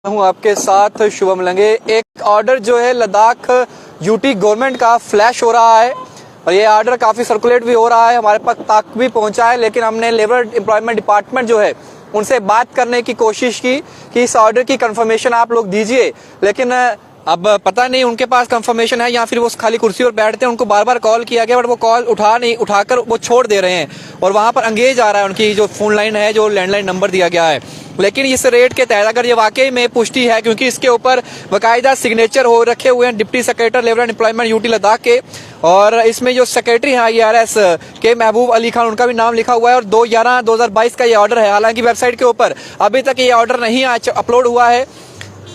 हूँ आपके साथ शुभम लंगे। एक ऑर्डर जो है लद्दाख यूटी गवर्नमेंट का फ्लैश हो रहा है और ये ऑर्डर काफ़ी सर्कुलेट भी हो रहा है, हमारे पास तक भी पहुंचा है। लेकिन हमने लेबर एम्प्लॉयमेंट डिपार्टमेंट जो है उनसे बात करने की कोशिश की कि इस ऑर्डर की कंफर्मेशन आप लोग दीजिए, लेकिन अब पता नहीं उनके पास कंफर्मेशन है या फिर वो खाली कुर्सी पर बैठते हैं। उनको बार बार कॉल किया गया बट वो कॉल उठाकर वो छोड़ दे रहे हैं और वहां पर एंगेज आ रहा है उनकी जो फोन लाइन है, जो लैंडलाइन नंबर दिया गया है। लेकिन इस रेट के तहत अगर ये वाकई में पुष्टि है, क्योंकि इसके ऊपर बाकायदा सिग्नेचर हो रखे हुए हैं deputy secretary labour and employment UT Ladakh के, और इसमें जो सेक्रेटरी हैं IRS के महबूब अली खान, उनका भी नाम लिखा हुआ है और 2/11/2022 का ये ऑर्डर है। हालांकि वेबसाइट के ऊपर अभी तक ये ऑर्डर नहीं अपलोड हुआ है,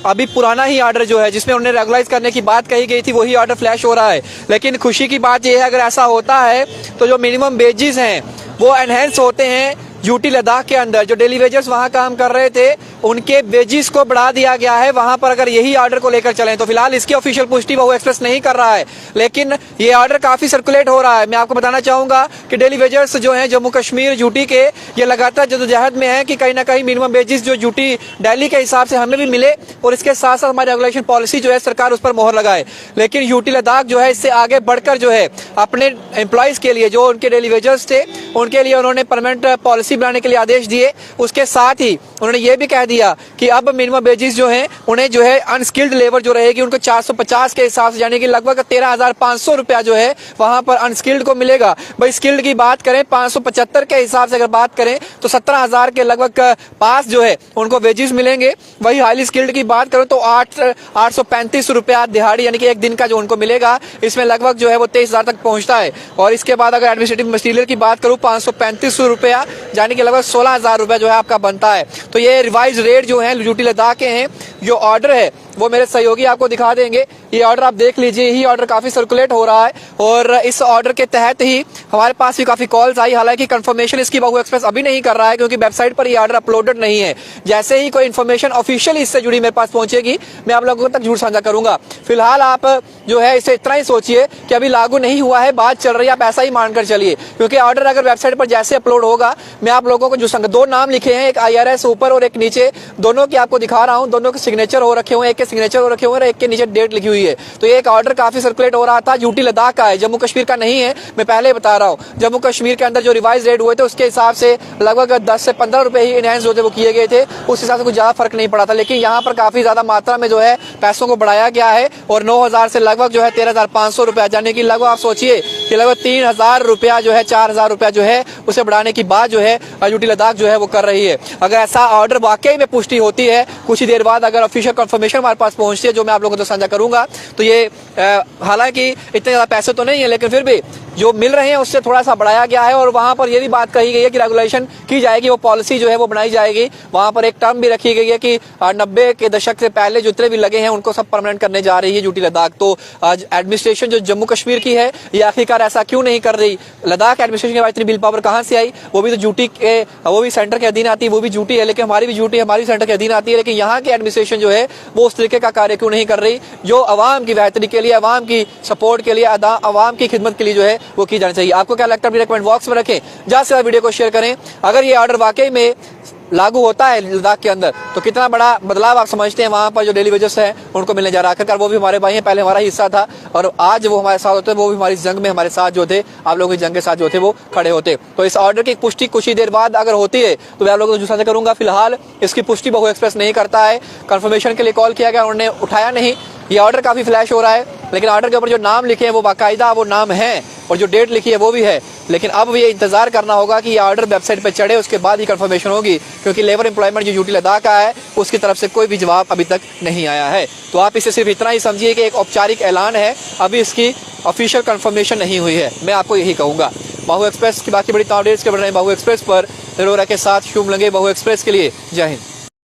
अभी पुराना ही ऑर्डर जो है जिसमें उन्हें रेगुलाइज करने की बात कही गई थी वही ऑर्डर फ्लैश हो रहा है। लेकिन खुशी की बात यह है अगर ऐसा होता है तो जो मिनिमम वेजेस हैं वो एनहेंस होते हैं यूटी लद्दाख के अंदर। जो डेली वेजर्स वहां काम कर रहे थे उनके वेजेस को बढ़ा दिया गया है वहां पर, अगर यही ऑर्डर को लेकर चलें तो। फिलहाल इसकी ऑफिशियल पुष्टि बहु एक्सप्रेस नहीं कर रहा है, लेकिन ये ऑर्डर काफी सर्कुलेट हो रहा है। मैं आपको बताना चाहूंगा कि डेली वेजर्स जो हैं जम्मू कश्मीर यूटी के, ये लगातार जद्दोजहद में है कि कहीं ना कहीं मिनिमम वेजेस जो यूटी दिल्ली के हिसाब से हमें भी मिले और इसके साथ साथ हमारी रेगुलेशन पॉलिसी जो है सरकार उस पर मोहर लगाए। लेकिन यूटी लद्दाख जो है इससे आगे बढ़कर जो है अपने एम्प्लॉयज के लिए, जो उनके डेली वेजर्स थे उनके लिए उन्होंने परमानेंट पॉलिसी बनाने के लिए आदेश दिए। उसके साथ ही उन्होंने ये भी कह दिया कि अब मिनिमम वेजेस जो हैं उन्हें जो है अनस्किल्ड लेबर जो रहेगी उनको 450 के हिसाब से, यानी कि लगभग 13,500 रुपया जो है वहां पर अनस्किल्ड को मिलेगा। भाई स्किल्ड की बात करें 575 के हिसाब से अगर बात करें तो 17,000 के लगभग पास जो है उनको वेजेस मिलेंगे। वही हाईली स्किल्ड की बात करें तो 835 रुपया दिहाड़ी, यानी कि एक दिन का जो उनको मिलेगा, इसमें लगभग जो है वो 23,000 तक पहुंचता है। और इसके बाद अगर एडमिनिस्ट्रेटिव मटीरियल की बात करूं 535 रुपया, यानी कि लगभग 16,000 रुपया जो है आपका बनता है। तो ये रिवाइज रेट जो है यूटी लद्दाख के हैं। जो ऑर्डर है वो मेरे सहयोगी आपको दिखा देंगे। ये ऑर्डर आप देख लीजिए, यही ऑर्डर काफी सर्कुलेट हो रहा है और इस ऑर्डर के तहत ही हमारे पास भी काफी कॉल्स आई। हालांकि कंफर्मेशन इसकी बहु एक्सप्रेस अभी नहीं कर रहा है क्योंकि वेबसाइट पर ये ऑर्डर अपलोडेड नहीं है। जैसे ही कोई इन्फॉर्मेशन ऑफिशियली इससे जुड़ी मेरे पास पहुंचेगी मैं आप लोगों तक जरूर साझा करूंगा। फिलहाल आप जो है इसे इतना ही सोचिए कि अभी लागू नहीं हुआ है, बात चल रही है, आप ऐसा ही मानकर चलिए। क्योंकि ऑर्डर अगर वेबसाइट पर जैसे अपलोड होगा, मैं आप लोगों को जो दो नाम लिखे हैं, एक IRS ऊपर और एक नीचे, दोनों की आपको दिखा रहा हूं, दोनों के सिग्नेचर हो रखे हुए, एक के सिग्नेचर हो रखे हुए और एक के नीचे डेट लिखी हुई है। तो ये एक ऑर्डर काफी सर्कुलेट हो रहा था, यूटी लद्दाख का है, जम्मू कश्मीर का नहीं है। मैं पहले बता रहा हूँ जम्मू कश्मीर के अंदर जो रिवाइज रेट हुए थे उसके हिसाब से लगभग 10 से 15 रुपए ही इनहेंस जो थे वो किए गए थे, उस हिसाब से कुछ ज्यादा फर्क नहीं पड़ा था। लेकिन यहाँ पर काफी ज्यादा मात्रा में जो है पैसों को बढ़ाया गया है और 9,000 से लगभग जो है 13,500 रुपया, यानी कि लगभग आप सोचिए कि लगभग 3,000 रुपया जो है, 4,000 रुपया जो है उसे बढ़ाने की बात जो है यूटी लद्दाख जो है वो कर रही है। अगर ऐसा ऑर्डर वाकई में पुष्टि होती है कुछ ही देर बाद, अगर ऑफिशियल कंफर्मेशन हमारे पास पहुंचती है जो मैं आप लोगों को साझा करूंगा, तो ये हालांकि इतने ज्यादा पैसे तो नहीं है लेकिन फिर भी जो मिल रहे हैं उससे थोड़ा सा बढ़ाया गया है। और वहां पर ये भी बात कही गई है कि रेगुलेशन की जाएगी, वो पॉलिसी जो है वो बनाई जाएगी। वहां पर एक टर्म भी रखी गई है कि 90 के दशक से पहले जितने भी लगे हैं उनको सब परमानेंट करने जा रही है यूटी लद्दाख। तो आज एडमिनिस्ट्रेशन जो जम्मू कश्मीर की है ये आखिरकार ऐसा क्यों नहीं कर रही? लद्दाख एडमिनिस्ट्रेशन के बाद इतनी बिल पावर कहाँ से आई? वो भी तो यूटी के, वो भी सेंटर के अधीन आती है, वो भी यूटी है, लेकिन हमारी भी यूटी हमारी सेंटर के अधीन आती है। लेकिन यहाँ की एडमिनिस्ट्रेशन जो है वो उस तरीके का कार्य क्यों नहीं कर रही जो अवाम की बेहतरी के लिए, अवाम की सपोर्ट के लिए, अवाम की खिदमत के लिए जो है वो की जानी चाहिए। आपको क्या लगता है अपने कमेंट बॉक्स में रखें, ज्यादा से ज्यादा वीडियो को शेयर करें। अगर ये ऑर्डर वाकई में लागू होता है लद्दाख के अंदर तो कितना बड़ा बदलाव आप समझते हैं वहां पर जो डेली वेजर्स हैं उनको मिलने जा रहा है। आखिरकार वो भी हमारे भाई हैं, पहले हमारा हिस्सा था और आज वो हमारे साथ होते हैं, वो भी हमारी जंग में हमारे साथ जो थे, आप लोगों की जंग के साथ जो थे वो खड़े होते। तो इस ऑर्डर की पुष्टि कुछ ही देर बाद अगर होती है तो मैं आप लोगों को साझा करूंगा। फिलहाल इसकी पुष्टि बहु एक्सप्रेस नहीं करता है, कंफर्मेशन के लिए कॉल किया गया, उन्होंने उठाया नहीं। ये ऑर्डर काफी फ्लैश हो रहा है, लेकिन ऑर्डर के ऊपर जो नाम लिखे हैं वो बाकायदा वो नाम है और जो डेट लिखी है वो भी है। लेकिन अब ये इंतजार करना होगा कि ये ऑर्डर वेबसाइट पे चढ़े, उसके बाद ही कंफर्मेशन होगी, क्योंकि लेबर एम्प्लॉयमेंट जो यूटी लद्दाख का है उसकी तरफ से कोई भी जवाब अभी तक नहीं आया है। तो आप इसे सिर्फ इतना ही समझिए कि एक औपचारिक ऐलान है, अभी इसकी ऑफिशियल कंफर्मेशन नहीं हुई है। मैं आपको यही कहूंगा। बहु एक्सप्रेस की बाकी बड़ी अपडेट्स के बढ़ रहे हैं बहु एक्सप्रेस पर, के साथ शुभम लंगे बहु एक्सप्रेस के लिए। जय हिंद।